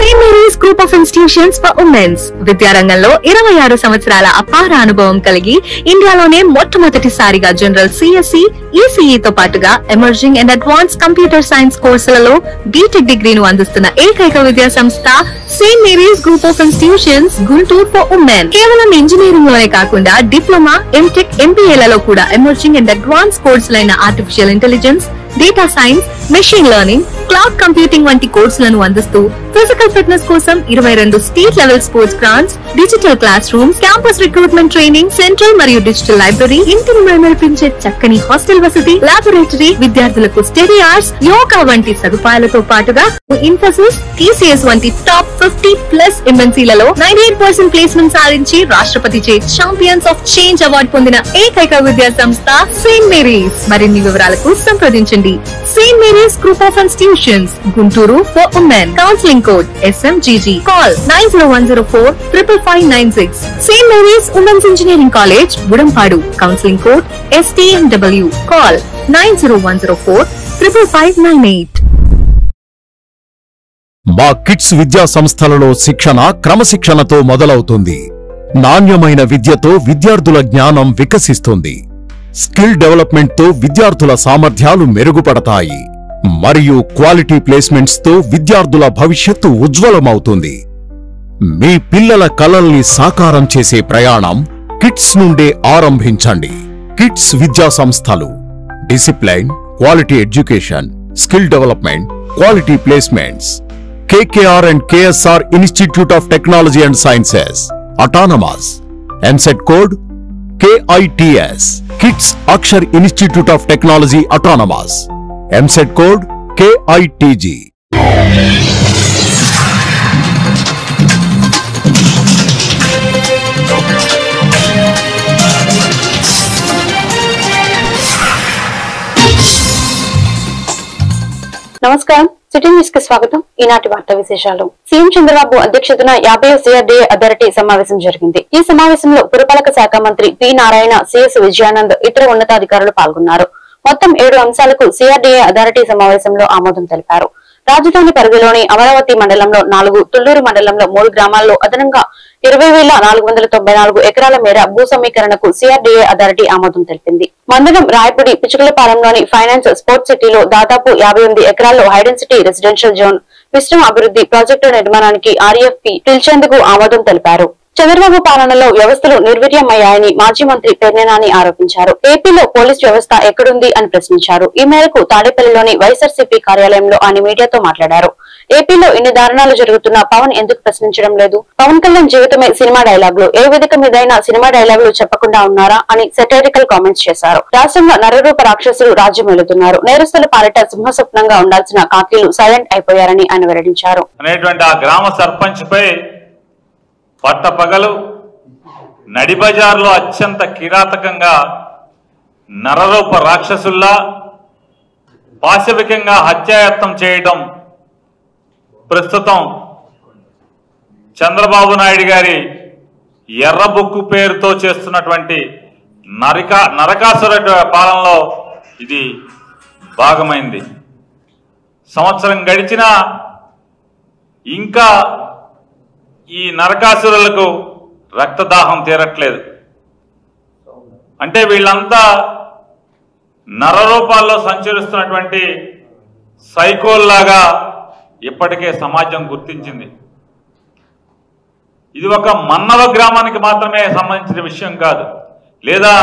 St. Mary's Group of Institutions for Women's విద్యారంగంలో 26 సంవత్సరాల అపార అనుభవం కలిగి ఇండియాలోనే మొట్టమొదటిసారిగా జనరల్ సిఎస్సి, ఈసీఈ తో పాటుగా emerging and advance computer science కోర్సులలో బీటెక్ డిగ్రీను అందిస్తున్న ఏకైక విద్యా సంస్థ Saint Mary's group of institutions Guntur for women. కేవలం ఇంజనీరింగ్ లోనే కాకుండా డిప్లొమా, ఎంటెక్, ఎంబీఏలలో కూడా ఎమర్జింగ్ అండ్ అడ్వాన్స్ కోర్సులైన artificial intelligence, data science, machine learning, cloud computing వంటి కోర్సులను అందిస్తూ ఫిజికల్ ఫిట్నెస్ కోసం 22 state level sports grounds, digital classrooms, campus recruitment training, central మరియు డిజిటల్ లైబ్రరీ, ఇంటిని మెరిపించే చక్కని హాస్టల్ వసతి, లాబొరేటరీ, విద్యార్థులకు స్టడీ అవర్స్, యోగా వంటి సదుపాయాలతో పాటుగా ఇన్ఫోసిస్, టీసీఎస్ వంటి టాప్ 50+ ఎంఎన్సీలలో 98% ప్లేస్మెంట్ సాధించి రాష్ట్రపతి చే ఛాంపియన్స్ ఆఫ్ చేంజ్ అవార్డు పొందిన ఏకైక విద్యా సంస్థ సెయింట్ మేరీస్. మరిన్ని వివరాలకు సంప్రదించండి. Saint Mary's group of institutions Guntur for women. Counselling code SMGG. Call 9010455596. St. Mary's Women's Engineering College, Budampadu. Counseling code STMW. Call 9010455598. మా కిడ్స్ విద్యా సంస్థలలో శిక్షణ క్రమశిక్షణతో మొదలవుతుంది. నాణ్యమైన విద్యతో విద్యార్థుల జ్ఞానం వికసిస్తుంది. స్కిల్ డెవలప్మెంట్ తో విద్యార్థుల సామర్థ్యాలు మెరుగుపడతాయి మరియు క్వాలిటీ ప్లేస్మెంట్స్ తో విద్యార్థుల భవిష్యత్తు ఉజ్వలమవుతుంది. మీ పిల్లల కలల్ని సాకారం చేసే ప్రయాణం కిడ్స్ నుండే ఆరంభించండి. కిడ్స్ విద్యా సంస్థలు discipline, quality education, skill development, quality placements. KKR and KSR Institute of Technology and Sciences, Autonomous. MSET code KITS. Kids Akshar Institute of Technology, Autonomous. MSET code KITG. నమస్కారం, సిటీ న్యూస్ కి స్వాగతం. ఈనాటి వార్తా విశేషాలు. CM Chandrababu అధ్యక్షతన 50వ CRDA authority సమావేశం జరిగింది. ఈ సమావేశంలో పురపాలక శాఖ మంత్రి పి నారాయణ, సిఎస్ విజయానంద్, ఇతర ఉన్నతాధికారులు పాల్గొన్నారు. మొత్తం 7 అంశాలకు CRDA అథారిటీ సమావేశంలో ఆమోదం తెలిపారు. రాజధాని పరిధిలోని అమరావతి మండలంలో 4, తుళ్లూరు మండలంలో 3 గ్రామాల్లో అదనంగా 20,494 ఎకరాల మేర భూ సమీకరణకు CRDA అథారిటీ ఆమోదం తెలిపింది. మందడం, రాయపూడి, పిచుకలపాలెంలోని ఫైనాన్స్ స్పోర్ట్స్ సిటీలో దాదాపు 58 ఎకరాల్లో హైడెన్సిటీ రెసిడెన్షియల్ జోన్ విస్తరణ అభివృద్ధి ప్రాజెక్టుల నిర్మాణానికి RFP పిలిచేందుకు ఆమోదం తెలిపారు. చంద్రబాబు పాలనలో వ్యవస్థలు నిర్వీర్యమయ్యాయని మాజీ మంత్రి పేర్ని నాని ఆరోపించారు. ఏపీలో పోలీస్ వ్యవస్థ ఎక్కడుంది అని ప్రశ్నించారు. ఈ మేరకు తాడేపల్లిలోని వైఎస్ఆర్సీపీ కార్యాలయంలో ఆయన మీడియాతో మాట్లాడారు. ఏపీలో ఇన్ని దారుణాలు జరుగుతున్నా పవన్ ఎందుకు ప్రశ్నించడం లేదు? పవన్ కళ్యాణ్ జీవితమే సినిమా డైలాగులు, ఏ వేదిక మీదైనా సినిమా డైలాగులు చెప్పకుండా ఉన్నారా అని సెటైరికల్ కామెంట్స్ చేశారు. రాష్ట్రంలో నరరూప రాక్షసులు రాజ్యం వెళుతున్నారు. నేరస్తుల పాలిట సింహస్వప్నంగా ఉండాల్సిన కాకీలు సైలెంట్ అయిపోయారని ఆయన వెల్లడించారు. పట్టపగలు నడిబజార్లో అత్యంత కిరాతకంగా నరరూప రాక్షసుల్లా పాశవికంగా హత్యాయత్నం చేయడం ప్రస్తుతం చంద్రబాబు నాయుడు గారి ఎర్రబుక్కు పేరుతో చేస్తున్నటువంటి నరకాసుర పాలనలో ఇది భాగమైంది. సంవత్సరం గడిచినా ఇంకా ఈ నరకాసురులకు రక్తదాహం తీరట్లేదు. అంటే వీళ్ళంతా నరరూపాల్లో సంచరిస్తున్నటువంటి సైకోల్లాగా ఇప్పటికే సమాజం గుర్తించింది. ఇది ఒక మన్నవ గ్రామానికి మాత్రమే సంబంధించిన విషయం కాదు, లేదా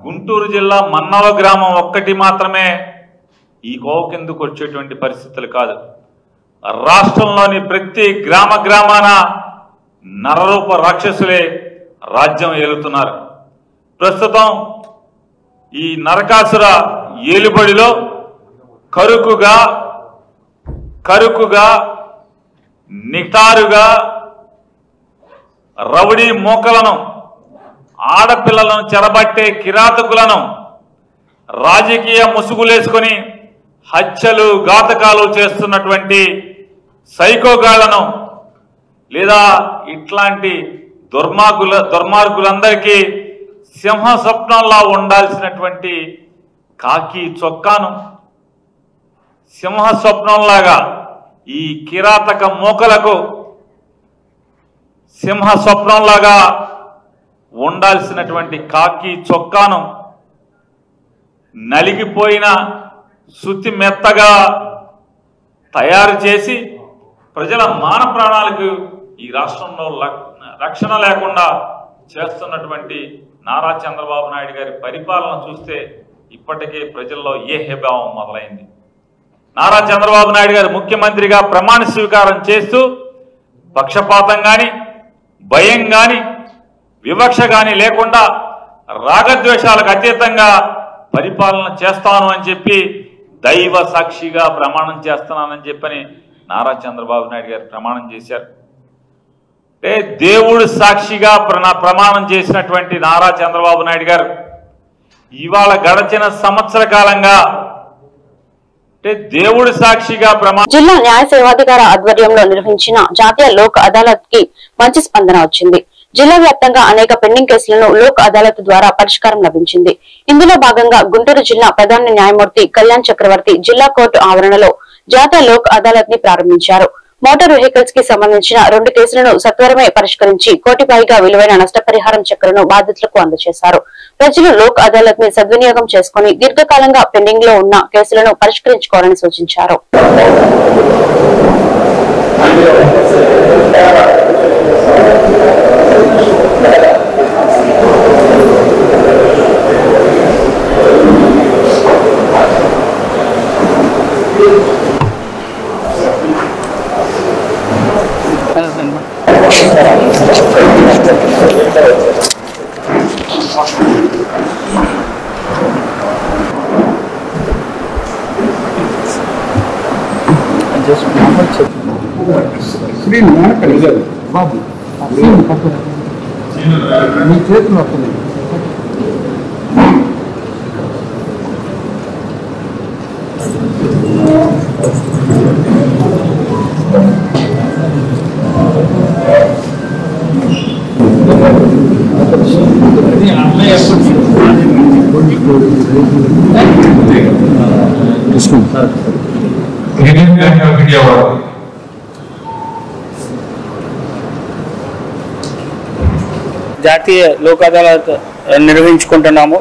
గుంటూరు జిల్లా మన్నవ గ్రామం ఒక్కటి మాత్రమే ఈ కోవ కిందకు వచ్చేటువంటి పరిస్థితులు కాదు. రాష్ట్రంలోని ప్రతి గ్రామాన నరరూప రాక్షసులే రాజ్యం ఏలుతున్నారు. ప్రస్తుతం ఈ నరకాసుర ఏలుబడిలో కరుకుగా నిటారుగా రౌడీ మూకలను, ఆడపిల్లలను చెరబట్టే కిరాతకులను, రాజకీయ ముసుగులేసుకొని హత్యలు, ఘాతకాలు చేస్తున్నటువంటి సైకోగాళ్లను, లేదా ఇట్లాంటి దుర్మార్గులందరికీ సింహ స్వప్నంలా ఉండాల్సినటువంటి కాకి చొక్కాను సింహ స్వప్నంలాగా ఈ కిరాతక మూకలకు సింహ స్వప్నంలాగా ఉండాల్సినటువంటి కాకి చొక్కాను నలిగిపోయిన శుద్ధి మెత్తగా తయారు చేసి ప్రజల మాన ప్రాణాలకు ఈ రాష్ట్రంలో రక్షణ లేకుండా చేస్తున్నటువంటి నారా చంద్రబాబు నాయుడు గారి పరిపాలన చూస్తే ఇప్పటికే ప్రజల్లో ఏహ్యభావం మొదలైంది. నారా చంద్రబాబు నాయుడు గారు ముఖ్యమంత్రిగా ప్రమాణ స్వీకారం చేస్తూ పక్షపాతం కానీ భయం కానీ వివక్ష కానీ లేకుండా రాగద్వేషాలకు అతీతంగా పరిపాలన చేస్తాను అని చెప్పి దైవ సాక్షిగా ప్రమాణం చేస్తున్నానని చెప్పని నారా చంద్రబాబు నాయుడు గారు ప్రమాణం చేశారు. అంటే దేవుడు సాక్షిగా ప్రమాణం చేసినటువంటి నారా చంద్రబాబు నాయుడు గారు ఇవాళ గడచిన సంవత్సర కాలంగా దేవుడి సాక్షిగా జిల్లా న్యాయ సేవాధికార ఆధ్వర్యంలో నిర్వహించిన జాతీయ లోక్ అదాలత్ కి మంచి స్పందన వచ్చింది. జిల్లా వ్యాప్తంగా అనేక పెండింగ్ కేసులను లోక్ అదాలత్ ద్వారా పరిష్కారం లభించింది. ఇందులో భాగంగా గుంటూరు జిల్లా ప్రధాన న్యాయమూర్తి కళ్యాణ్ చక్రవర్తి జిల్లా కోర్టు ఆవరణలో జాతీయ లోక్ అదాలత్ ని ప్రారంభించారు. మోటార్ వెహికల్స్ కి సంబంధించిన 2 కేసులను సత్వరమే పరిష్కరించి కోటి పైగా విలువైన నష్టపరిహారం చెక్కులను బాధితులకు అందజేశారు. ప్రజలు లోక్ అదాలత్ ని సద్వినియోగం చేసుకుని దీర్ఘకాలంగా పెండింగ్ లో ఉన్న కేసులను పరిష్కరించుకోవాలని సూచించారు. జాతీయ లోక్ అదాలత్ నిర్వహించుకుంటున్నాము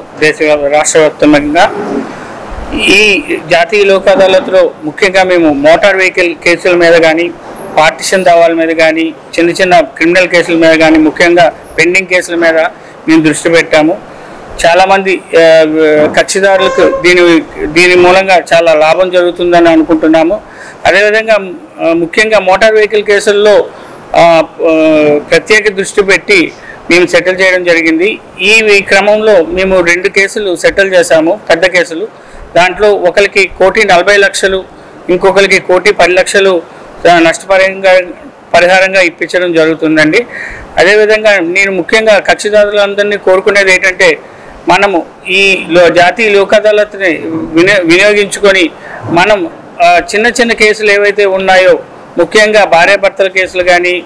రాష్ట్ర వ్యాప్తంగా. ఈ జాతీయ లోక్ అదాలత్లో ముఖ్యంగా మేము మోటార్ వెహికల్ కేసుల మీద కానీ, పార్టిషన్ దావాల మీద కానీ, చిన్న చిన్న క్రిమినల్ కేసుల మీద కానీ, ముఖ్యంగా పెండింగ్ కేసుల మీద మేము దృష్టి పెట్టాము. చాలామంది కక్షిదారులకు దీని మూలంగా చాలా లాభం జరుగుతుందని అనుకుంటున్నాము. అదేవిధంగా ముఖ్యంగా మోటార్ వెహికల్ కేసుల్లో ప్రత్యేక దృష్టి పెట్టి మేము సెటిల్ చేయడం జరిగింది. ఈ క్రమంలో మేము 2 కేసులు సెటిల్ చేశాము, పెద్ద కేసులు. దాంట్లో ఒకరికి 1,40,00,000, ఇంకొకరికి 1,10,00,000 నష్టపరిహారంగా ఇప్పించడం జరుగుతుందండి. అదేవిధంగా నేను ముఖ్యంగా కక్షిదారులందరినీ కోరుకునేది ఏంటంటే, మనము ఈ జాతీయ లోక్ అదాలత్ని వినియోగించుకొని మనం చిన్న చిన్న కేసులు ఏవైతే ఉన్నాయో, ముఖ్యంగా భార్యాభర్తల కేసులు కానీ,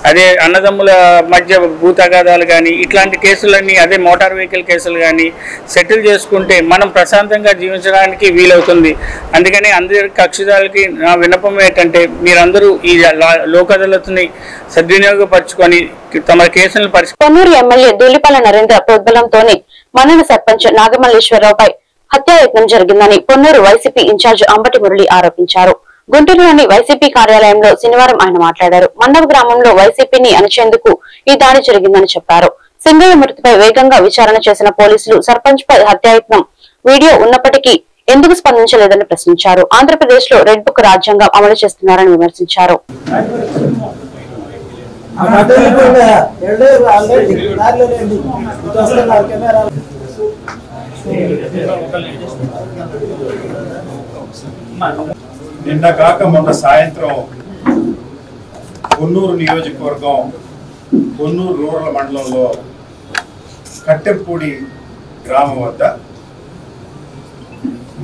అదే అన్నదమ్ముల మధ్య భూతగాదాలు కానీ, ఇట్లాంటి కేసులన్నీ, అదే మోటార్ వెహికల్ కేసులు కానీ సెటిల్ చేసుకుంటే మనం ప్రశాంతంగా జీవించడానికి వీలవుతుంది. అందుకని అందరి కక్షిదారులకి నా విన్నపం ఏంటంటే, మీరందరూ ఈ లోక్ అదాలత్ని సద్వినియోగపరచుకొని తమ కేసులను పొన్నూరు ఎమ్మెల్యే ధూళిపాల నరేంద్ర ప్రోద్బలంతోనే మన్నన సర్పంచ్ నాగమల్లేశ్వరరావుపై హత్యాయత్నం జరిగిందని పొన్నూరు వైసీపీ ఇన్ఛార్జ్ అంబటి మురళి ఆరోపించారు. గుంటూరులోని వైసీపీ కార్యాలయంలో శనివారం ఆయన మాట్లాడారు. మండవ గ్రామంలో వైసీపీని అణచేందుకు ఈ దాడి జరిగిందని చెప్పారు. సింగయ్య మృతిపై వేగంగా విచారణ చేసిన పోలీసులు సర్పంచ్ పై హత్యాయత్నం వీడియో ఉన్నప్పటికీ ఎందుకు స్పందించలేదని ప్రశ్నించారు. ఆంధ్రప్రదేశ్ లో రెడ్ బుక్ రాజ్యాంగం అమలు చేస్తున్నారని విమర్శించారు. నిన్న కాక మొన్న సాయంత్రం పొన్నూరు నియోజకవర్గం పొన్నూరు రూరల్ మండలంలో కట్టెంపూడి గ్రామం వద్ద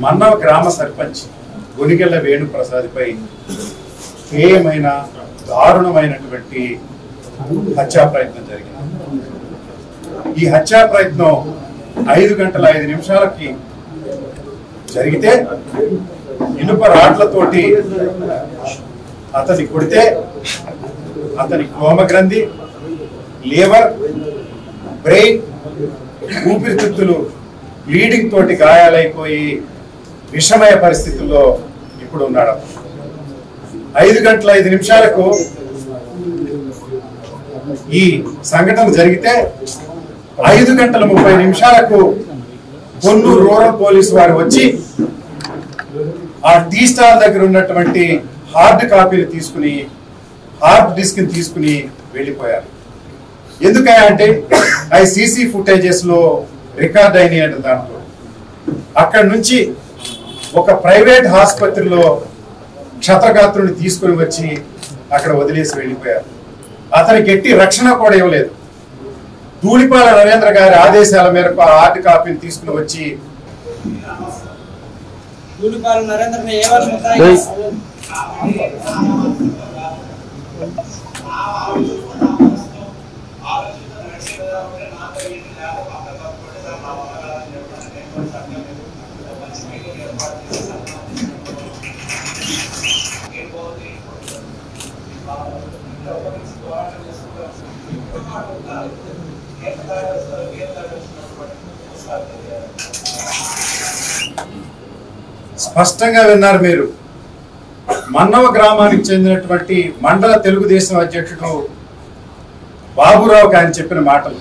మన్నవ గ్రామ సర్పంచ్ గొనిగెళ్ల వేణుప్రసాద్పై హేయమైన దారుణమైనటువంటి హత్యా ప్రయత్నం జరిగింది. ఈ హత్యా ప్రయత్నం 5 గంటల 5 నిమిషాలకి జరిగితే ఇనుప రాడ్లతోటి అతని కొడితే అతని కోమగ్రంథి లివర్, బ్రెయిన్, ఊపిరితిత్తులు బ్లీడింగ్ తోటి గాయాలైపోయి విషమయ పరిస్థితుల్లో ఇప్పుడు ఉన్నాడు. 5:05 ఈ సంఘటన జరిగితే 5:30 కొన్నూరు రూరల్ పోలీసు వారు వచ్చి ఆ టీ స్టాల్ దగ్గర ఉన్నటువంటి హార్డ్ కాపీలు తీసుకుని, హార్డ్ డిస్క్ తీసుకుని వెళ్ళిపోయారు. ఎందుకంటే అవి సీసీ ఫుటేజెస్ లో రికార్డ్ అయినాయి. దాంట్లో అక్కడి నుంచి ఒక ప్రైవేట్ ఆసుపత్రిలో క్షతగాత్రుని తీసుకుని వచ్చి అక్కడ వదిలేసి వెళ్ళిపోయారు. అతనికి ఎట్టి రక్షణ కూడా ఇవ్వలేదు. ధూళిపాల నరేంద్ర గారి ఆదేశాల మేరకు ఆ హార్డ్ కాపీని తీసుకుని వచ్చి స్పష్టంగా విన్నారు మీరు. మన్నవ గ్రామానికి చెందినటువంటి మండల తెలుగుదేశం అధ్యక్షుడు బాబురావు గారిని చెప్పిన మాటలు,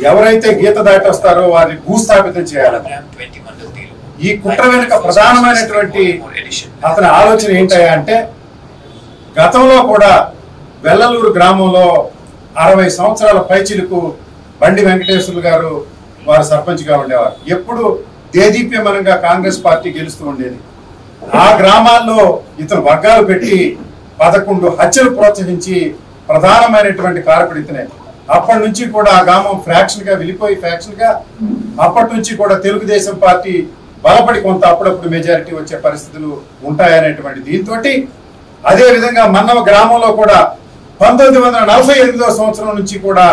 ఎవరైతే గీత దాటి వస్తారో వారిని భూస్థాపితం చేయాలి. ఈ కుట్ర వెనుక ప్రధానమైనటువంటి అతని ఆలోచన ఏంటయ్యా అంటే, గతంలో కూడా వెల్లలూరు గ్రామంలో 60 సంవత్సరాల పైచిలుకు బండి వెంకటేశ్వర్లు గారు వారు సర్పంచ్గా ఉండేవారు. ఎప్పుడు దేదీప్యమనంగా కాంగ్రెస్ పార్టీ గెలుస్తూ ఉండేది. ఆ గ్రామాల్లో ఇతను వర్గాలు పెట్టి 11 హత్యలు ప్రోత్సహించి ప్రధానమైనటువంటి కారకుడు ఇతనే. అప్పటి నుంచి కూడా ఆ గ్రామం ఫ్రాక్షన్ గా వెళ్ళిపోయి ఫ్యాక్షన్ గా అప్పటి నుంచి కూడా తెలుగుదేశం పార్టీ బలపడి కొంత అప్పుడప్పుడు మెజారిటీ వచ్చే పరిస్థితులు ఉంటాయనేటువంటి దీంతో అదే విధంగా మన్నవ గ్రామంలో కూడా 1948వ సంవత్సరం నుంచి కూడా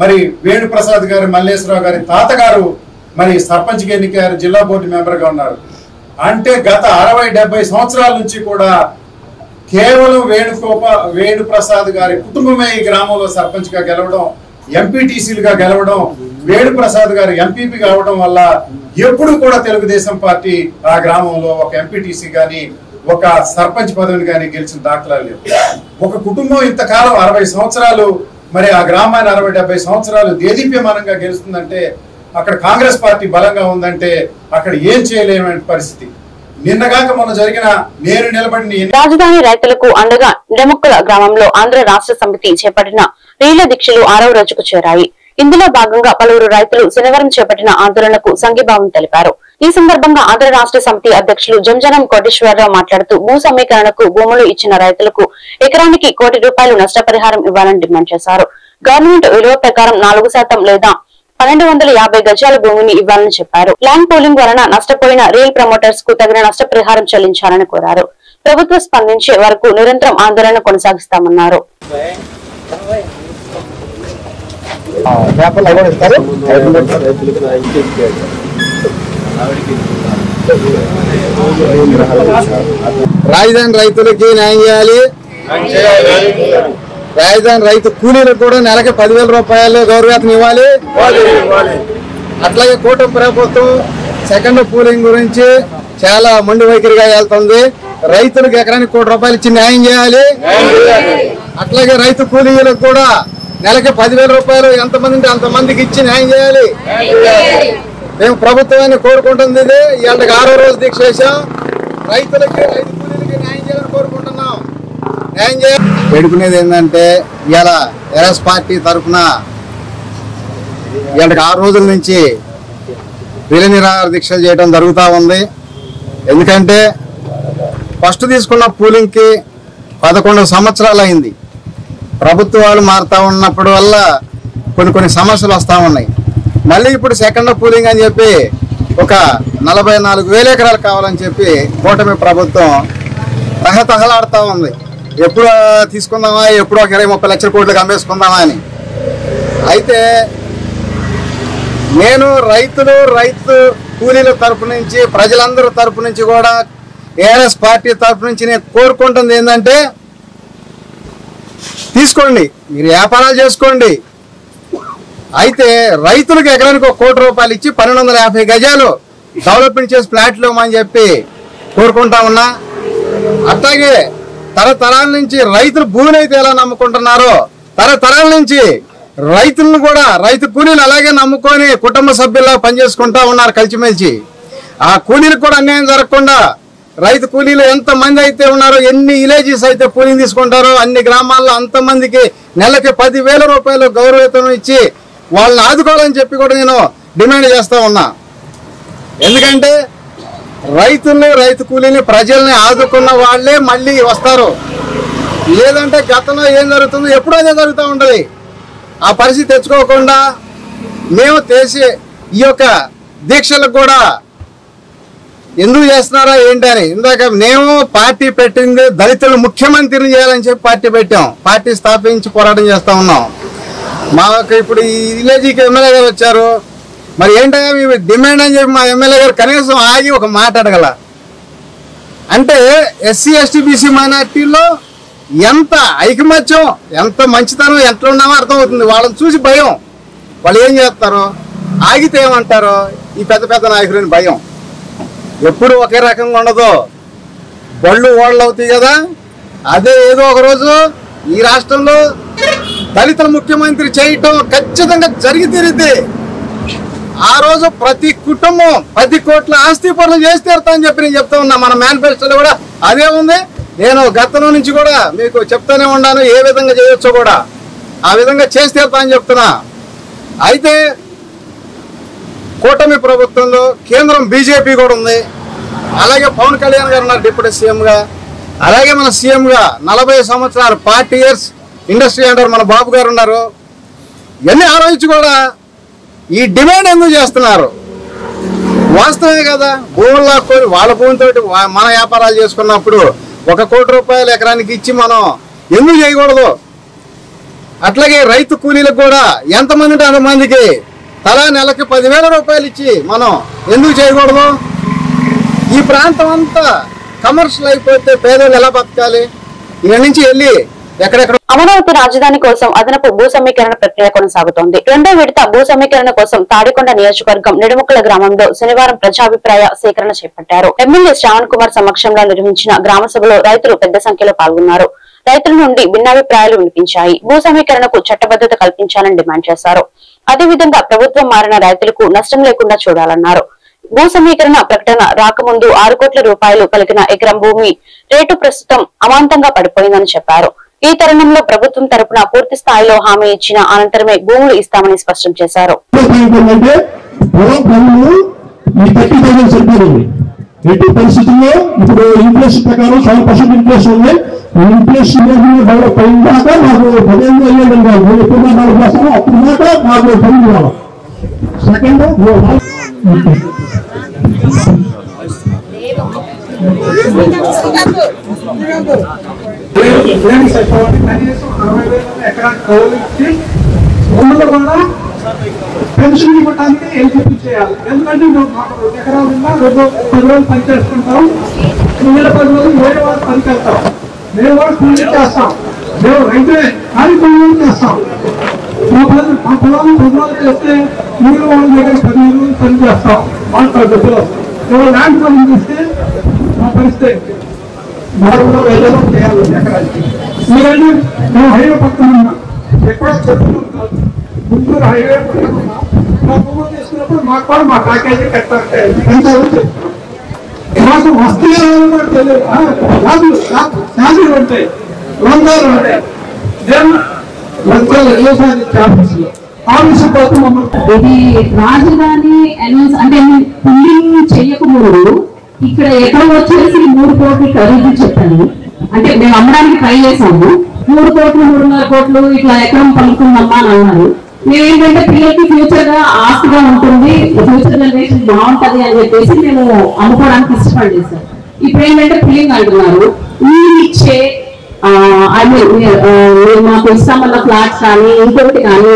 మరి వేణుప్రసాద్ గారి, మల్లేశ్వరరావు గారి తాతగారు మరి సర్పంచ్ ఎన్నికయ్యారు, జిల్లా బోర్డు మెంబర్ గా ఉన్నారు. అంటే గత 60-70 సంవత్సరాల నుంచి కూడా కేవలం వేణుప్రసాద్ గారి కుటుంబమే ఈ గ్రామంలో సర్పంచ్ గా గెలవడం, ఎంపీటీసీలుగా గెలవడం, వేణుప్రసాద్ గారు ఎంపీపీ కావడం వల్ల ఎప్పుడు కూడా తెలుగుదేశం పార్టీ ఆ గ్రామంలో ఒక ఎంపీటీసీ గాని ఒక సర్పంచ్ పదవిని కానీ గెలిచిన దాఖలాలు లేవు. ఒక కుటుంబం ఇంతకాలం 60 సంవత్సరాలు మరి ఆ గ్రామాన్ని 60-70 సంవత్సరాలు దేదీప్యమానంగా గెలుస్తుందంటే, అక్కడ కాంగ్రెస్ పార్టీ బలంగా ఉందంటే అక్కడ ఏం చేయలేని పరిస్థితి. నిన్నగాక మొన్న జరిగిన నేను నిలబడిన రాజధాని రైతులకు అండగా నిడముక్కల గ్రామంలో ఆంధ్ర రాష్ట్ర సమితి చేపట్టిన రీల దీక్షలు 6వ రోజుకు చేరాయి. ఇందులో భాగంగా పలువురు రైతులు శనివారం చేపట్టిన ఆందోళనకు సంఘీభావం తెలిపారు. ఈ సందర్భంగా ఆంధ్ర రాష్ట్ర సమితి అధ్యక్షులు జంజనం కోటేశ్వరరావు మాట్లాడుతూ భూ సమీకరణకు భూములు ఇచ్చిన రైతులకు ఎకరానికి ₹1 కోటి నష్టపరిహారం ఇవ్వాలని డిమాండ్ చేశారు. గవర్నమెంట్ విలువ ప్రకారం 4% లేదా 1250 గజాల భూమిని ఇవ్వాలని చెప్పారు. ల్యాండ్ పూలింగ్ వలన నష్టపోయిన రియల్ ప్రమోటర్స్ కు తగిన నష్టపరిహారం చెల్లించాలని కోరారు. ప్రభుత్వం స్పందించే వరకు నిరంతరం ఆందోళన కొనసాగిస్తామన్నారు. రాజధాని రైతులకి న్యాయం చేయాలి. రాజధాని రైతు కూలీలకు కూడా నెలకి ₹10,000 గౌరవేతనం ఇవ్వాలి. అట్లాగే కూటమి ప్రభుత్వం సెకండ్ పూలింగ్ గురించి చాలా మొండి వైఖరిగా వెళ్తుంది. రైతులకు ఎకరానికి ₹1 ఇచ్చి న్యాయం చేయాలి. అట్లాగే రైతు కూలీలకు కూడా నెలకి ₹10,000 ఎంతమంది ఉంటే అంతమందికి ఇచ్చి న్యాయం చేయాలి. మేము ప్రభుత్వాన్ని కోరుకుంటుంది. ఇది ఇవాళకి 6వ రోజు దీక్ష చేశాం. రైతులకి రైతు కూలీలకి న్యాయం చేయాలని కోరుకుంటున్నాం. న్యాయం చేయాలి. వేడుకునేది ఏంటంటే, ఇవాళ ఎర్ఎస్ పార్టీ తరఫున ఇవాళకి 6 రోజుల నుంచి రీల నిరాహార దీక్షలు చేయడం జరుగుతూ ఉంది. ఎందుకంటే ఫస్ట్ తీసుకున్న పూలింగ్కి 11 సంవత్సరాలు అయింది. ప్రభుత్వాలు మారుతా ఉన్నప్పుడు వల్ల కొన్ని సమస్యలు వస్తూ ఉన్నాయి. మళ్ళీ ఇప్పుడు సెకండ్ పూలింగ్ అని చెప్పి ఒక 44,000 ఎకరాలు కావాలని చెప్పి కూటమి ప్రభుత్వం తహతహలాడుతూ ఉంది. ఎప్పుడు తీసుకుందామా, ఎప్పుడు ఒక 20-30 లక్షల కోట్లకు అమ్మేసుకుందామా అని. అయితే నేను రైతు కూలీల తరపు నుంచి, ప్రజలందరి తరపు నుంచి కూడా ఏఆర్ఎస్ పార్టీ తరపు నుంచి నేను కోరుకుంటుంది ఏంటంటే, తీసుకోండి, మీరు వ్యాపారాలు చేసుకోండి. అయితే రైతులకు ఎకరానికి 1 కోటి రూపాయలు ఇచ్చి 1250 గజాలు డెవలప్మెంట్ చేసి ప్లాట్లు ఇవ్వమని చెప్పి కోరుకుంటా ఉన్నా. అట్లాగే తరతరాల నుంచి రైతులు భూమిని అయితే ఎలా నమ్ముకుంటున్నారో తరతరాల నుంచి రైతులను కూడా రైతు కూలీలు అలాగే నమ్ముకొని కుటుంబ సభ్యుల్లా పనిచేసుకుంటా ఉన్నారు కలిసిమెలిసి. ఆ కూలీలకు కూడా అన్యాయం జరగకుండా రైతు కూలీలు ఎంతమంది అయితే ఉన్నారో, ఎన్ని విలేజెస్ అయితే కూలీని తీసుకుంటారో అన్ని గ్రామాల్లో అంతమందికి నెలకి 10,000 రూపాయలు గౌరవేతనం ఇచ్చి వాళ్ళని ఆదుకోవాలని చెప్పి కూడా నేను డిమాండ్ చేస్తా ఉన్నా. ఎందుకంటే రైతుల్ని రైతు కూలీని ప్రజల్ని ఆదుకున్న వాళ్ళే మళ్ళీ వస్తారు. లేదంటే గతంలో ఏం జరుగుతుందో ఎప్పుడో అదే జరుగుతూ ఉంటుంది. ఆ పరిస్థితి తెచ్చుకోకుండా మేము చేసే ఈ యొక్క దీక్షలకు కూడా ఎందుకు చేస్తున్నారా ఏంటి అని, ఇందాక మేము పార్టీ పెట్టింది దళితులు ముఖ్యమంత్రిని చేయాలని చెప్పి పార్టీ పెట్టాం. పార్టీ స్థాపించి పోరాటం చేస్తూ ఉన్నాం. మాకు ఇప్పుడు ఈ విలేజ్కి ఎమ్మెల్యే గారు వచ్చారు, మరి ఏంటంటే మీ డిమాండ్ అని చెప్పి మా ఎమ్మెల్యే గారు కనీసం ఆగి ఒక మాట అడగల. అంటే ఎస్సీ ఎస్టీ బీసీ మైనార్టీలో ఎంత ఐకమత్యం, ఎంత మంచితనం, ఎట్లా ఉన్నామో అర్థమవుతుంది. వాళ్ళని చూసి భయం, వాళ్ళు ఏం చేస్తారో, ఆగితే ఏమంటారో ఈ పెద్ద పెద్ద నాయకులని భయం. ఎప్పుడు ఒకే రకంగా ఉండదు, బళ్ళు ఓళ్ళు అవుతాయి కదా. అదే ఏదో ఒక రోజు ఈ రాష్ట్రంలో దళితుల ముఖ్యమంత్రి చేయటం ఖచ్చితంగా జరిగి తీరుద్ది. ఆ రోజు ప్రతి కుటుంబం 10 కోట్ల ఆస్తి పనులు చేసి తీరుతా అని చెప్పి నేను చెప్తా ఉన్నా. మన మేనిఫెస్టోలో కూడా అదే ఉంది. నేను గతంలో నుంచి కూడా మీకు చెప్తానే ఉన్నాను ఏ విధంగా చేయొచ్చో కూడా, ఆ విధంగా చేసి తీరుతా అని చెప్తున్నా. అయితే కూటమి ప్రభుత్వంలో కేంద్రం బీజేపీ కూడా ఉంది. అలాగే పవన్ కళ్యాణ్ గారు ఉన్నారు డిప్యూటీ సీఎంగా. అలాగే మన సీఎంగా 40 సంవత్సరాలు 40 years ఇండస్ట్రీ అంటారు మన బాబు గారు ఉన్నారు. ఇవన్నీ ఆలోచించి కూడా ఈ డిమాండ్ ఎందుకు చేస్తున్నారు? వాస్తవమే కదా, భూములు లాక్కొని వాళ్ళ భూమితో మన వ్యాపారాలు చేసుకున్నప్పుడు 1 కోటి రూపాయలు ఎకరానికి ఇచ్చి మనం ఎందుకు చేయకూడదు? అట్లాగే రైతు కూలీలకు కూడా ఎంతమంది ఉంటే అంతమందికి తలా నెలకి 10,000 రూపాయలు ఇచ్చి మనం ఎందుకు చేయకూడదు? ఈ ప్రాంతం అంతా కమర్షియల్ అయిపోతే పేదలు ఎలా బతకాలి? ఇక్కడ నుంచి వెళ్ళి ఎక్కడెక్కడ. అమరావతి రాజధాని కోసం అదనపు భూ సమీకరణ ప్రక్రియ కొనసాగుతోంది. 2వ విడత భూ సమీకరణ కోసం తాడికొండ నియోజకవర్గం నిడుముక్కల గ్రామంలో శనివారం ప్రజాభిప్రాయ సేకరణ చేపట్టారు. ఎమ్మెల్యే శ్రావణ్ కుమార్ సమక్షంలో నిర్వహించిన గ్రామ సభలో రైతులు పెద్ద సంఖ్యలో పాల్గొన్నారు. రైతుల నుండి భిన్నాభిప్రాయాలు వినిపించాయి. భూ సమీకరణకు చట్టబద్ధత కల్పించాలని డిమాండ్ చేశారు. అదేవిధంగా ప్రభుత్వం మారిన రైతులకు నష్టం లేకుండా చూడాలన్నారు. భూ సమీకరణ ప్రకటన రాకముందు 6 కోట్ల రూపాయలు కలిగిన ఎకరం భూమి రేటు ప్రస్తుతం అమాంతంగా పడిపోయిందని చెప్పారు. ఈ తరుణంలో ప్రభుత్వం తరపున పూర్తి స్థాయిలో హామీ ఇచ్చిన అనంతరమే భూములు ఇస్తామని స్పష్టం చేశారు. ఎట్టి పరిస్థితుల్లో ఇప్పుడు ఇన్ఫ్లేషన్ ప్రకారం 7% ఇన్ఫ్లేషన్ ఉంది. ఇన్ఫ్లేషన్ డెవలప్ అయిన దాకా మాకు 15 అయ్యేది కాదు. ఎప్పుడు డెవలప్ చేస్తామో అప్పుడు దాకా మాకు పని కావాలి. సెకండ్ పెన్షన్ ఇవ్వడానికి ఎలిజిబుల్ చేయాలి. ఎందుకంటే మాకు 2 ఎకరాలు ఉన్నా 10 రోజులు పని చేసుకుంటాం, 10 రోజులు వేరే వాళ్ళు పనికి వెళ్తాం, మేము కూడా కూలీ చేస్తాం, మేము రైతులే కానీ కూలీ చేస్తాం. మా పొలాలు 10 రోజులు చేస్తే 3 వాళ్ళ దగ్గర 10 రోజులు పని చేస్తాం. వాళ్ళ డబ్బులు వస్తాం. ల్యాండ్ పని చేస్తే మా పరిస్థితి మనం కూడా వెళ్ళడం చేయాలి ఎకరానికి. ఎందుకంటే మేము హైవే పక్కన ఉన్నాం, ఎక్కడో చెట్లు గుంటూరు హైవే పక్కన ఉన్నాం. మా భూములు తీసుకున్నప్పుడు మాకు కూడా మా ప్యాకేజీ కట్టాలి. మాకు వస్తువులు కూడా తెలియదు. ఛార్జీలు ఉంటాయి, లంచాలు ఉంటాయి. ఇది రాజధాని అనౌన్స్ అంటే బిల్డింగ్ చేయకముందు ఇక్కడ ఎక్కడ వచ్చేసి 3 కోట్లు ఖరీదు చెప్పాను. అంటే మేము అమ్మడానికి ట్రై చేసాము. 3 కోట్లు 3.5 కోట్లు ఇట్లా ఎకరం పలుకుందమ్మా అని అన్నారు. మేమేంటంటే పిల్లలకి ఫ్యూచర్ గా ఆస్తిగా ఉంటుంది, ఫ్యూచర్ జనరేషన్ బాగుంటది అని చెప్పేసి మేము అమ్ముకోవడానికి ఇష్టపడి చేశాం. ఇప్పుడు ఏంటంటే పిల్లింగ్ అంటున్నారు. మీరు ఇచ్చే మాకు ఇస్తామన్న ఫ్లాట్స్ కానీ ఇంకోటి కానీ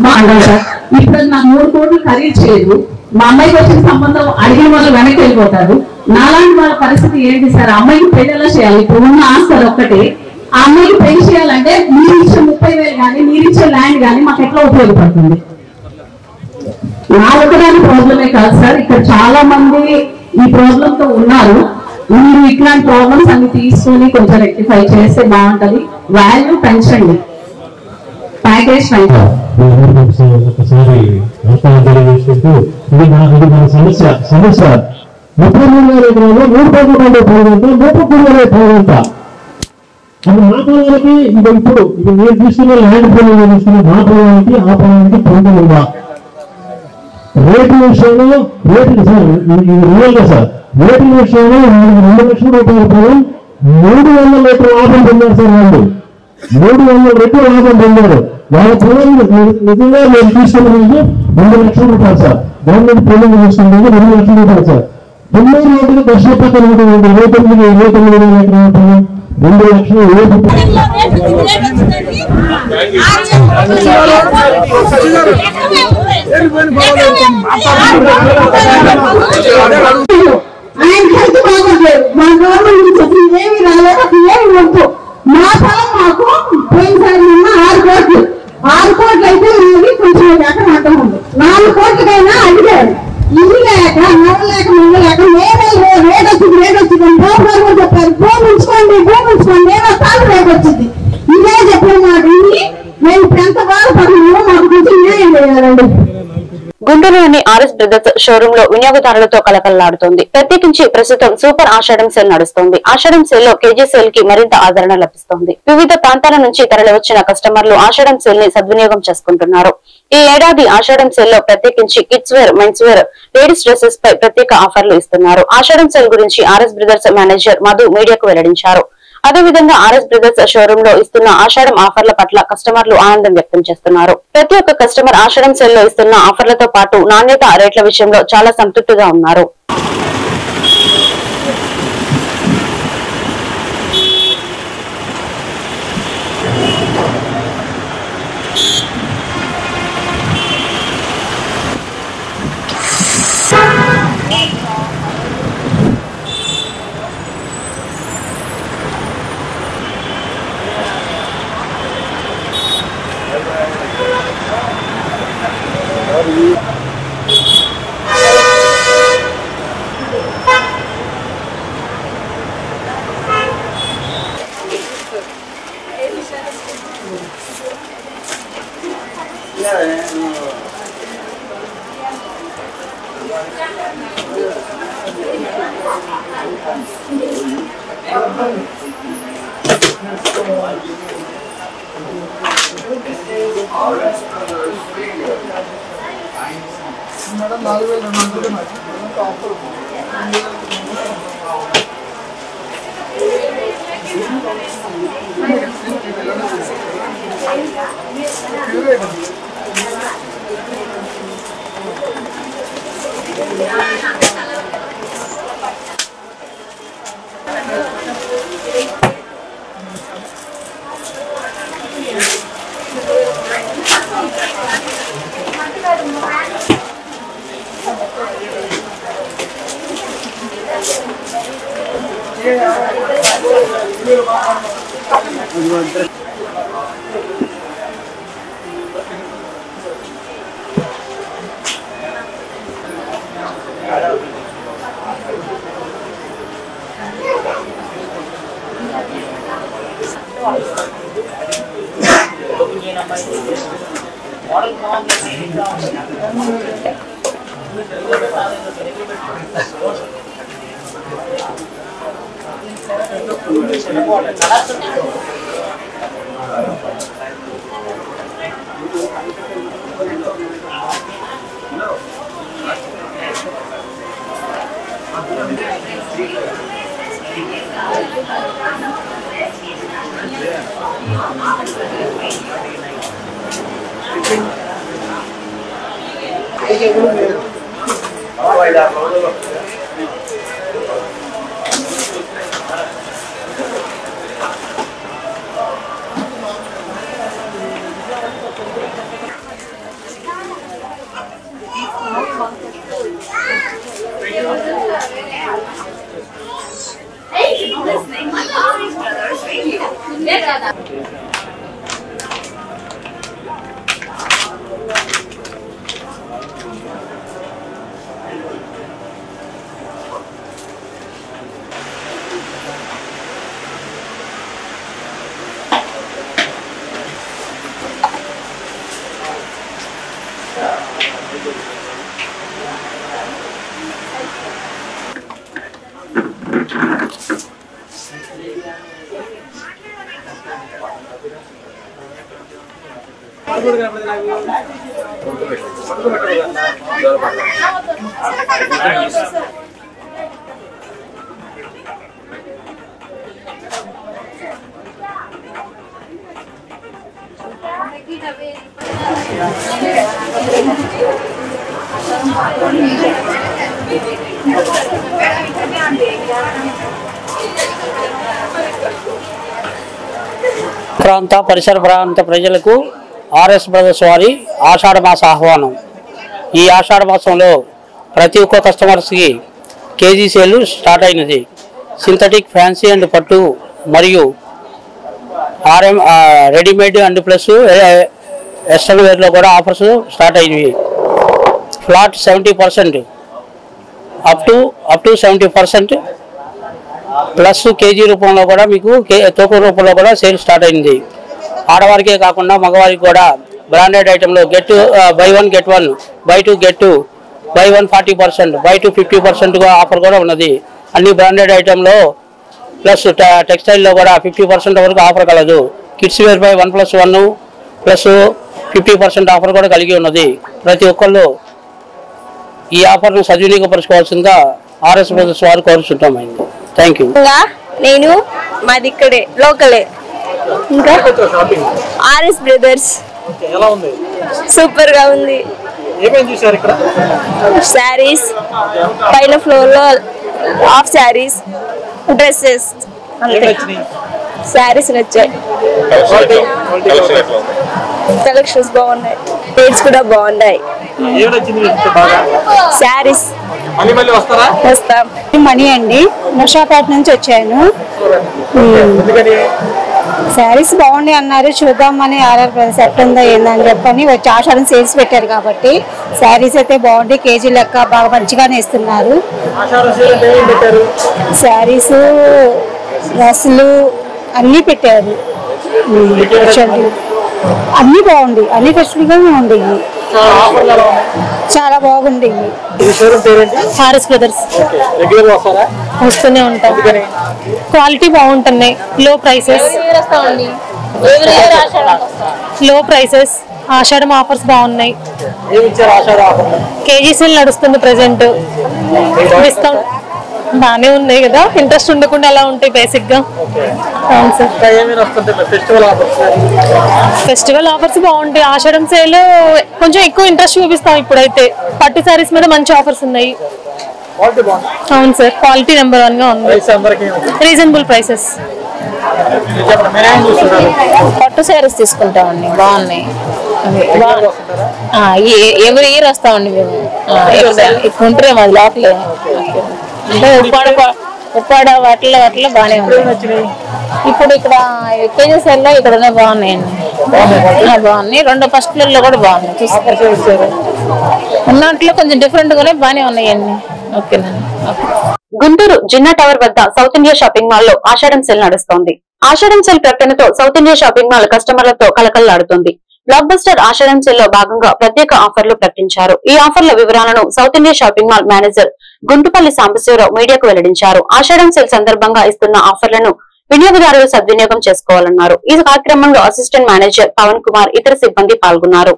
మా అంటారు. ఇప్పుడు నాకు 3 కోట్లు ఖరీదు చేయదు. మా అమ్మాయికి వచ్చిన సంబంధం అడిగిన వాళ్ళు వెనక్కి వెళ్ళిపోతారు. నాలాంటి వాళ్ళ పరిస్థితి ఏంటి సార్? అమ్మాయికి పెళ్లి ఎలా చేయాలి? ఇప్పుడు ఉన్న ఆస్తి ఒక్కటే, ఆ అమ్మాయికి పెళ్లి చేయాలంటే మీరు ఇచ్చే 30,000 కానీ మీరు ఇచ్చే ల్యాండ్ కానీ మాకు ఎట్లా ఉపయోగపడుతుంది? నా ఒకదాని ప్రాబ్లమే కాదు సార్, ఇక్కడ చాలా మంది ఈ ప్రాబ్లమ్ తో ఉన్నారు. మీరు ఇట్లాంటి ప్రాబ్లమ్స్ అన్ని తీసుకొని కొంచెం రెక్టిఫై చేస్తే బాగుంటది. వాల్యూ పెంచండి, ప్యాకేజ్ పెంచండి. ఒకసారి తెలియజేసుకుంటూ ఇది మన సమస్య 33,000 ఎకరాలు 3 కోట్ల 33,000 అది మా పొలానికి ఇప్పుడు మీరు తీసుకున్న ల్యాండ్ పొలం తీసుకున్న మా పొలానికి ఆ పొలానికి పొందం ఉందా? రేటు విషయంలో సార్ ఇది రియల్గా సార్ రేటు విషయంలో 2 లక్షల రూపాయల పొలం 300 రెట్లు లాభం పొందారు సార్. వాళ్ళు 300 రెట్లు లాభం పొందారు. వాళ్ళ పొలం నిజంగా మేము తీసుకున్నది 2 లక్షల రూపాయలు సార్. గవర్నమెంట్ పొలం తీసుకున్నది 2 లక్షల రూపాయలు సార్. 9 రోడ్డుకి దర్శన పక్కన 29,000 ఎకరాల పొలం 2 లక్షలు ఆయన హెల్త్ బాగోట్లేదు. మా గవర్నమెంట్ నుంచి అసలు ఏమి రాలేదు, అసలు ఏమి వద్దు. మా పొలం మాకు పోయినసారి 6 కోట్లు అయితే ఉన్నది, కొంచెం ఎకరం అడ్డం ఉంది. 4 కోట్లకైనా అడిగారు. ఇల్లు లేక నడలేక మండలేక రేట్ వచ్చింది బాబు గారు కూడా చెప్పారు, భూమి ఉంచుకోండి ఏమో తాను రేట్ వచ్చింది. ఇదే చెప్పిన మాట ఇన్ని మేము ఎంత బాధపడుతున్నామో మాకు కొంచెం న్యాయం చేయాలండి. గుంటూరులోని ఆర్ఎస్ బ్రదర్స్ షోరూమ్ లో వినియోగదారులతో కలకలలాడుతోంది. ప్రత్యేకించి ప్రస్తుతం సూపర్ ఆషాఢం సేల్ నడుస్తోంది. ఆషాఢం సేల్ లో కేజీ సేల్ కి మరింత ఆదరణ లభిస్తోంది. వివిధ ప్రాంతాల నుంచి తరలి వచ్చిన కస్టమర్లు ఆషాఢం సేల్ ని సద్వినియోగం చేసుకుంటున్నారు. ఈ ఏడాది ఆషాఢం సేల్ లో ప్రత్యేకించి kids wear, men's wear, ladies dresses పై ప్రత్యేక ఆఫర్లు ఇస్తున్నారు. ఆషాఢం సేల్ గురించి ఆర్ఎస్ బ్రదర్స్ మేనేజర్ మధు మీడియాకు వెల్లడించారు. అదేవిధంగా ఆర్ఎస్ బ్రదర్స్ షోరూమ్ లో ఇస్తున్న ఆషాఢం ఆఫర్ల పట్ల కస్టమర్లు ఆనందం వ్యక్తం చేస్తున్నారు. ప్రతి ఒక్క కస్టమర్ ఆషాఢం సేల్ లో ఇస్తున్న ఆఫర్లతో పాటు నాణ్యత, రేట్ల విషయంలో చాలా సంతృప్తిగా ఉన్నారు. ప్రాంత పరిసర ప్రాంత ప్రజలకు ఆర్ఎస్ బ్రదర్స్ వారి ఆషాఢ మాస ఆహ్వానం. ఈ ఆషాఢ మాసంలో ప్రతి ఒక్క కస్టమర్స్కి కేజీ సేల్ స్టార్ట్ అయినది. సింథటిక్, ఫ్యాన్సీ అండ్ పట్టు మరియు RM readymade and plus western వేర్లో కూడా ఆఫర్స్ స్టార్ట్ అయినవి. Flat 70% up to 70% plus KG రూపంలో కూడా మీకు తూకం రూపంలో కూడా సేల్ స్టార్ట్ అయింది. ఆడవారికే కాకుండా మగవారికి కూడా బ్రాండెడ్ ఐటెంలో buy 1 get 1, buy 2 get 2, buy 1 40%, buy 2 50% offer కూడా ఉన్నది. అన్ని బ్రాండెడ్ ఐటెంలో ప్లస్ టెక్స్టైల్లో కూడా 50% వరకు ఆఫర్ కలదు. కిడ్స్ వేర్ పై 1+1 ప్లస్ 50% ఆఫర్ కూడా కలిగి ఉన్నది. ప్రతి ఒక్కళ్ళు ఈ ఆఫర్ను సద్వినియోగపరచుకోవాల్సిందిగా ఆర్ఎస్ బ్రదర్స్ వారు కోరుచుంటామైంది. Thank you. నేను మాది ఇక్కడే లోకలే. ఇంకా ఆర్ఎస్ బ్రదర్స్ సూపర్ గా ఉంది. శారీస్, పైన ఫ్లోర్ లో హాఫ్ శారీస్, డ్రెస్సెస్, శారీస్ నచ్చాయి. కలెక్షన్స్ బాగున్నాయి, రేట్స్ కూడా బాగున్నాయి. శారీస్ వస్తాం. మణి అండి, నషాపేట నుంచి వచ్చాను. శారీస్ బాగున్నాయి అన్నారు, చూద్దామని ఆర్ఆర్ బ్రదర్స్ ఎట్లుందో ఏందని చెప్పని వచ్చి ఆషాఢం సేల్స్ పెట్టారు కాబట్టి శారీస్ అయితే బాగుంటాయి. కేజీ లెక్క బాగా మంచిగానే ఇస్తున్నారు. శారీస్, డ్రెస్సులు అన్నీ పెట్టారు. అన్నీ బాగుంది, అన్ని ఫెస్టివల్ ఉండేవి. చాలా బాగుంది. ఆర్ఎస్ బ్రదర్స్ వస్తూనే ఉంటాం. క్వాలిటీ బాగుంటున్నాయి. లో ప్రైసెస్ ఆషాఢం ఆఫర్స్ బాగున్నాయి. కేజీ సేల్ నడుస్తుంది ప్రెసెంట్. డిస్కౌంట్ బాగానే ఉన్నాయి కదా, ఇంట్రెస్ట్ ఉండకుండా అలా ఉంటాయి బేసిక్ గా. అవును సార్. ఫెస్టివల్ ఆఫర్స్ బాగుంటాయి. ఆషాఢం సేల్ కొంచెం ఎక్కువ ఇంట్రెస్ట్ చూపిస్తాం ఇప్పుడైతే. పట్టు సారీస్ మీద మంచి ఆఫర్స్ ఉన్నాయి. అవును సార్, క్వాలిటీ నెంబర్ 1 గా ఉంది. Reasonable prices. పట్టు సారీస్ తీసుకుంటామండి, బాగున్నాయి. ఎవరి ఇయర్ వస్తామండి మేము. ఇప్పుడు ఉంటారే మాది లోపలే. ఉప్పాడ వాటిలో బాగానే ఉంది. ఇప్పుడు ఇక్కడ కేజీ సేల్ లో ఇక్కడ బాగున్నాయండి, బాగున్నాయి. 2 ఫస్ట్ ఫ్లోర్ లో కూడా బాగున్నాయి. ఉన్నట్లో కొంచెం డిఫరెంట్ గానే బాగానే ఉన్నాయండి. ఓకేనండి. గుంటూరు జిన్నా టవర్ వద్ద సౌత్ ఇండియా షాపింగ్ మాల్ లో ఆషాఢం సేల్ నడుస్తోంది. ఆషాఢం సేల్ ప్రకటనతో సౌత్ ఇండియా షాపింగ్ మాల్ కస్టమర్లతో కలకలలాడుతోంది. బ్లాక్ బస్టర్ ఆషాఢం సేల్ లో భాగంగా ప్రత్యేక ఆఫర్లు ప్రకటించారు. ఈ ఆఫర్ల వివరాలను South India shopping mall manager Guntupalli Sambasivarao మీడియాకు వెల్లడించారు. ఆషాఢం సేల్ సందర్భంగా ఇస్తున్న ఆఫర్లను వినియోగదారులు సద్వినియోగం చేసుకోవాలన్నారు. ఈ కార్యక్రమంలో అసిస్టెంట్ మేనేజర్ పవన్ కుమార్, ఇతర సిబ్బంది పాల్గొన్నారు.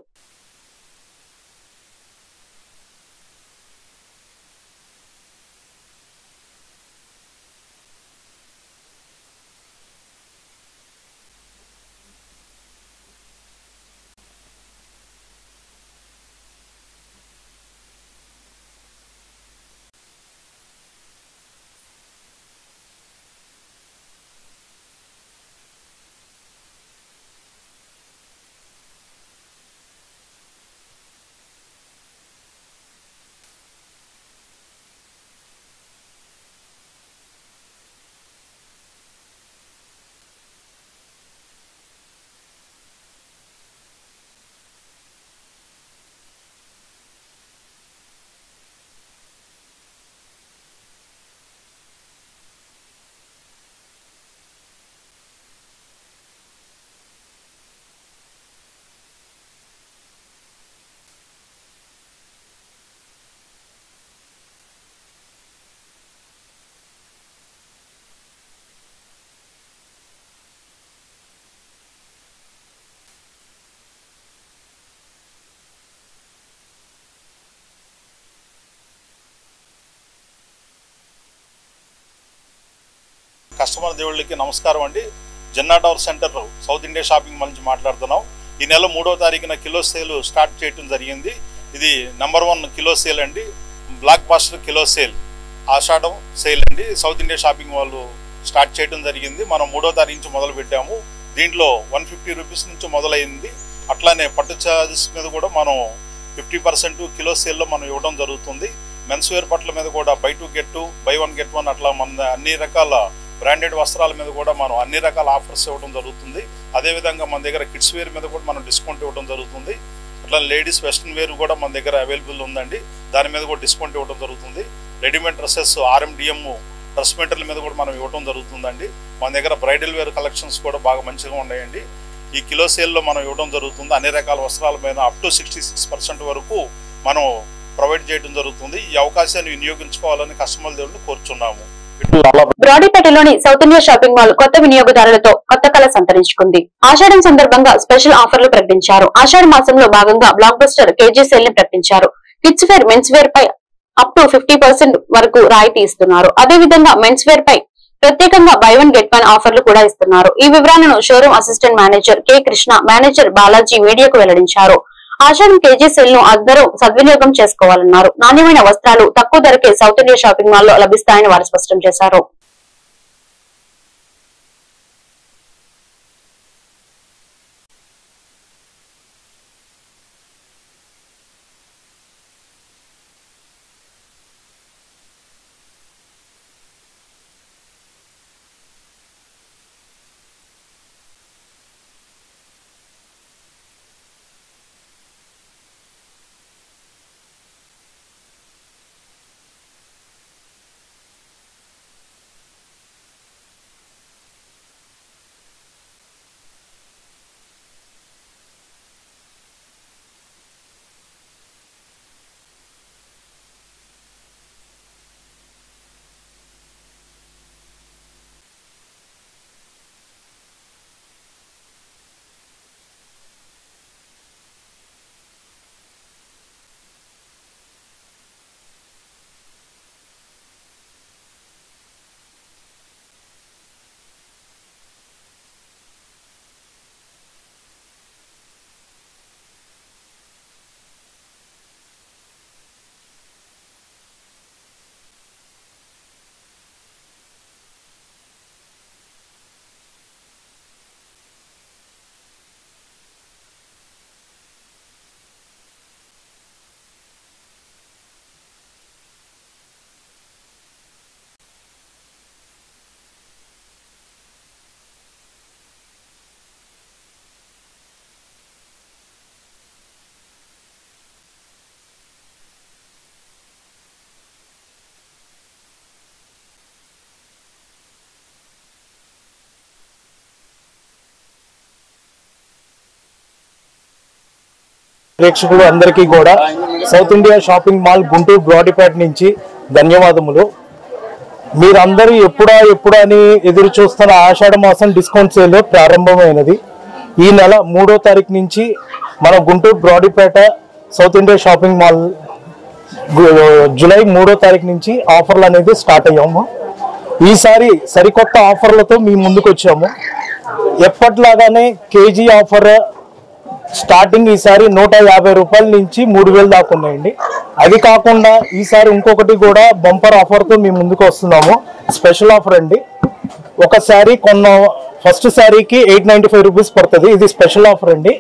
కస్టమర్ దేవుళ్ళకి నమస్కారం అండి. Jinnah tower centre South India shopping mall నుంచి మాట్లాడుతున్నాం. ఈ నెల 3వ తారీఖున కిలో సేల్ స్టార్ట్ చేయడం జరిగింది. ఇది నెంబర్ 1 కిలో సేల్ అండి. బ్లాక్ బాస్టర్ కిలో సేల్ ఆషాఢం సేల్ అండి. South India shopping mall start చేయడం జరిగింది. మనం 3వ తారీఖు నుంచి మొదలు పెట్టాము. దీంట్లో 150 రూపీస్ నుంచి మొదలైంది. అట్లానే పట్టు చార్జెస్ మీద కూడా మనం 50% కిలో సేల్లో మనం ఇవ్వడం జరుగుతుంది. మెన్స్ వేర్ బట్టల మీద కూడా బై 2 get 2, బై 1 get 1 అట్లా మన అన్ని రకాల బ్రాండెడ్ వస్త్రాల మీద కూడా మనం అన్ని రకాల ఆఫర్స్ ఇవ్వడం జరుగుతుంది. అదేవిధంగా మన దగ్గర కిడ్స్ వేర్ మీద కూడా మనం డిస్కౌంట్ ఇవ్వడం జరుగుతుంది. అట్లా లేడీస్ వెస్ట్రన్ వేర్ కూడా మన దగ్గర అవైలబుల్ ఉందండి. దాని మీద కూడా డిస్కౌంట్ ఇవ్వడం జరుగుతుంది. రెడీమేడ్ డ్రెస్సెస్ ఆర్ఎండిఎం డ్రెస్ మెటీరియల్ మీద కూడా మనం ఇవ్వడం జరుగుతుందండి. మన దగ్గర బ్రైడల్ వేర్ కలెక్షన్స్ కూడా బాగా మంచిగా ఉన్నాయండి. ఈ కిలో సేల్లో మనం ఇవ్వడం జరుగుతుంది. అన్ని రకాల వస్త్రాల మీద అప్ టు 66% వరకు మనం ప్రొవైడ్ చేయడం జరుగుతుంది. ఈ అవకాశాన్ని వినియోగించుకోవాలని కస్టమర్ దేవుడిని కోరుచున్నాము. బ్రాడీపేటలోని సౌత్ ఇండియా షాపింగ్ మాల్ కొత్త వినియోగదారులతో కొత్త కళ సంతరించుకుంది. ఆషాఢం సందర్భంగా స్పెషల్ ఆఫర్లు ప్రకటించారు. ఆషాఢ మాసంలో భాగంగా బ్లాక్ బస్టర్ కేజీ సేల్ ని ప్రకటించారు. కిడ్స్ వేర్, మెన్స్ వేర్ పై అప్ టు 50% వరకు రాయితీ ఇస్తున్నారు. అదేవిధంగా మెన్స్ వేర్ పై ప్రత్యేకంగా బై 1 get 1 ఆఫర్లు కూడా ఇస్తున్నారు. ఈ వివరాలను showroom assistant manager K Krishna, manager Balaji మీడియాకు వెల్లడించారు. ఆషాఢం కేజీ సేల్ ను అందరూ సద్వినియోగం చేసుకోవాలన్నారు. నాణ్యమైన వస్త్రాలు తక్కువ ధరకే సౌత్ ఇండియా షాపింగ్ మాల్ లో లభిస్తాయని వారు స్పష్టం చేశారు. ప్రేక్షకులు అందరికీ కూడా south India shopping mall Guntur Brodipet నుంచి ధన్యవాదములు. మీరందరూ ఎప్పుడా అని ఎదురు చూస్తున్న ఆషాఢ మాసం డిస్కౌంట్ సేల్ ప్రారంభమైనది. ఈ నెల 3వ తారీఖు నుంచి మన Guntur Brodipet south India shopping mall July 3వ తారీఖు నుంచి ఆఫర్లు అనేది స్టార్ట్ అయ్యాము. ఈసారి సరికొత్త ఆఫర్లతో మీ ముందుకు వచ్చాము. ఎప్పట్లాగానే కేజీ ఆఫర్ స్టార్టింగ్ ఈసారి 150 రూపాయల నుంచి 3000 దాకా ఉన్నాయండి. అది కాకుండా ఈసారి ఇంకొకటి కూడా బంపర్ ఆఫర్తో మీ ముందుకు వస్తున్నాము. స్పెషల్ ఆఫర్ అండి. ఒక శారీ కొన్న ఫస్ట్ శారీకి 895 రూపీస్ పడుతుంది. ఇది స్పెషల్ ఆఫర్ అండి.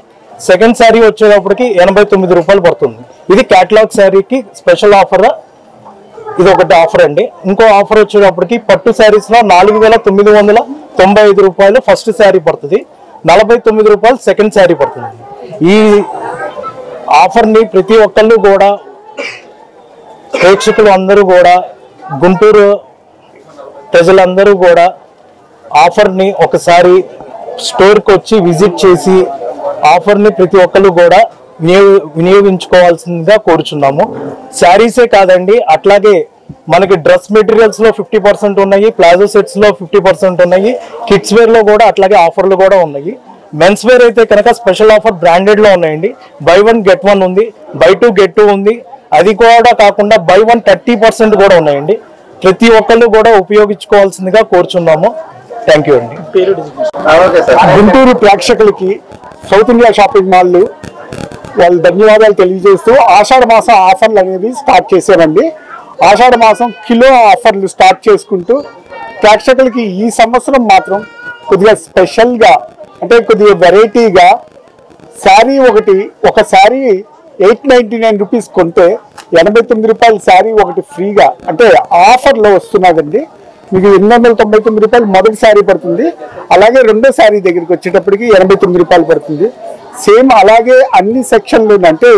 సెకండ్ శారీ వచ్చేటప్పటికి 89 రూపాయలు పడుతుంది. ఇది క్యాటలాగ్ శారీకి స్పెషల్ ఆఫర్. ఇది ఒకటి ఆఫర్ అండి. ఇంకో ఆఫర్ వచ్చేటప్పటికి పట్టు శారీస్ లో 4995 రూపాయలు ఫస్ట్ శారీ పడుతుంది. 49 రూపాయలు సెకండ్ శారీ పడుతుంది. ఈ ఆఫర్ ని ప్రతి ఒక్కళ్ళు కూడా ప్రేక్షకులు అందరూ కూడా గుంటూరు ప్రజలందరూ కూడా ఆఫర్ ని ఒకసారి స్టోర్ కి వచ్చి విజిట్ చేసి ఆఫర్ ని ప్రతి ఒక్కళ్ళు కూడా వినియోగించుకోవాల్సిందిగా కోరుచున్నాము. శారీసే కాదండి, అట్లాగే మనకి డ్రెస్ మెటీరియల్స్ లో 50% ఉన్నాయి, ప్లాజో సెట్స్ లో 50% ఉన్నాయి, కిడ్స్ వేర్ లో కూడా అట్లాగే ఆఫర్లు కూడా ఉన్నాయి. మెన్స్ వేర్ అయితే కనుక స్పెషల్ ఆఫర్ బ్రాండెడ్ లో ఉన్నాయండి. బై 1 get 1 ఉంది, బై 2 get 2 ఉంది. అది కూడా కాకుండా బై 1 30% కూడా ఉన్నాయండి. ప్రతి ఒక్కళ్ళు కూడా ఉపయోగించుకోవాల్సిందిగా కోరుచున్నాము. థ్యాంక్ యూ అండి. గుంటూరు ప్రేక్షకులకి సౌత్ ఇండియా షాపింగ్ మాల్ వాళ్ళు ధన్యవాదాలు తెలియజేస్తూ ఆషాఢ మాసం ఆఫర్లు అనేవి స్టార్ట్ చేశారండి. ఆషాఢ మాసం కిలో ఆఫర్లు స్టార్ట్ చేసుకుంటూ ప్రేక్షకులకి ఈ సంవత్సరం మాత్రం కొద్దిగా స్పెషల్గా అంటే కొద్దిగా వెరైటీగా శారీ ఒక శారీ 899 రూపీస్ కొంటే 89 రూపాయల శారీ ఒకటి ఫ్రీగా అంటే ఆఫర్లో వస్తున్నదండి. మీకు 899 రూపాయలు మొదటి శారీ పడుతుంది. అలాగే రెండో శారీ దగ్గరికి వచ్చేటప్పటికి 89 రూపాయలు పడుతుంది. సేమ్ అలాగే అన్ని సెక్షన్లు అంటే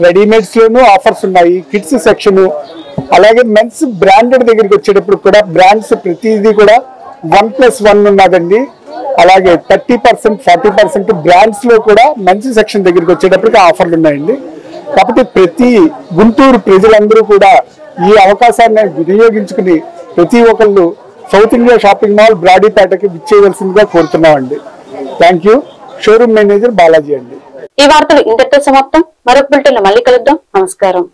రెడీమేడ్స్లోనూ ఆఫర్స్ ఉన్నాయి. కిడ్స్ సెక్షను అలాగే మెన్స్ బ్రాండెడ్ దగ్గరికి వచ్చేటప్పుడు కూడా బ్రాండ్స్ ప్రతిదీ కూడా 1+1 ఉన్నదండి. అలాగే 30%, 40% బ్రాండ్స్లో కూడా మంచి సెక్షన్ దగ్గరికి వచ్చేటప్పటికి ఆఫర్లు ఉన్నాయండి. కాబట్టి ప్రతి గుంటూరు ప్రజలందరూ కూడా ఈ అవకాశాన్ని వినియోగించుకుని ప్రతి ఒక్కళ్ళు సౌత్ ఇండియా షాపింగ్ మాల్ బ్రాడీపేటకి విచ్చేయవలసిందిగా కోరుతున్నామండి. Thank you. Showroom manager Balaji అండి. ఈ వార్తలు ఇంతటితో సమాప్తం. మరొక బులెటిన్ మళ్ళీ కలుద్దాం. నమస్కారం.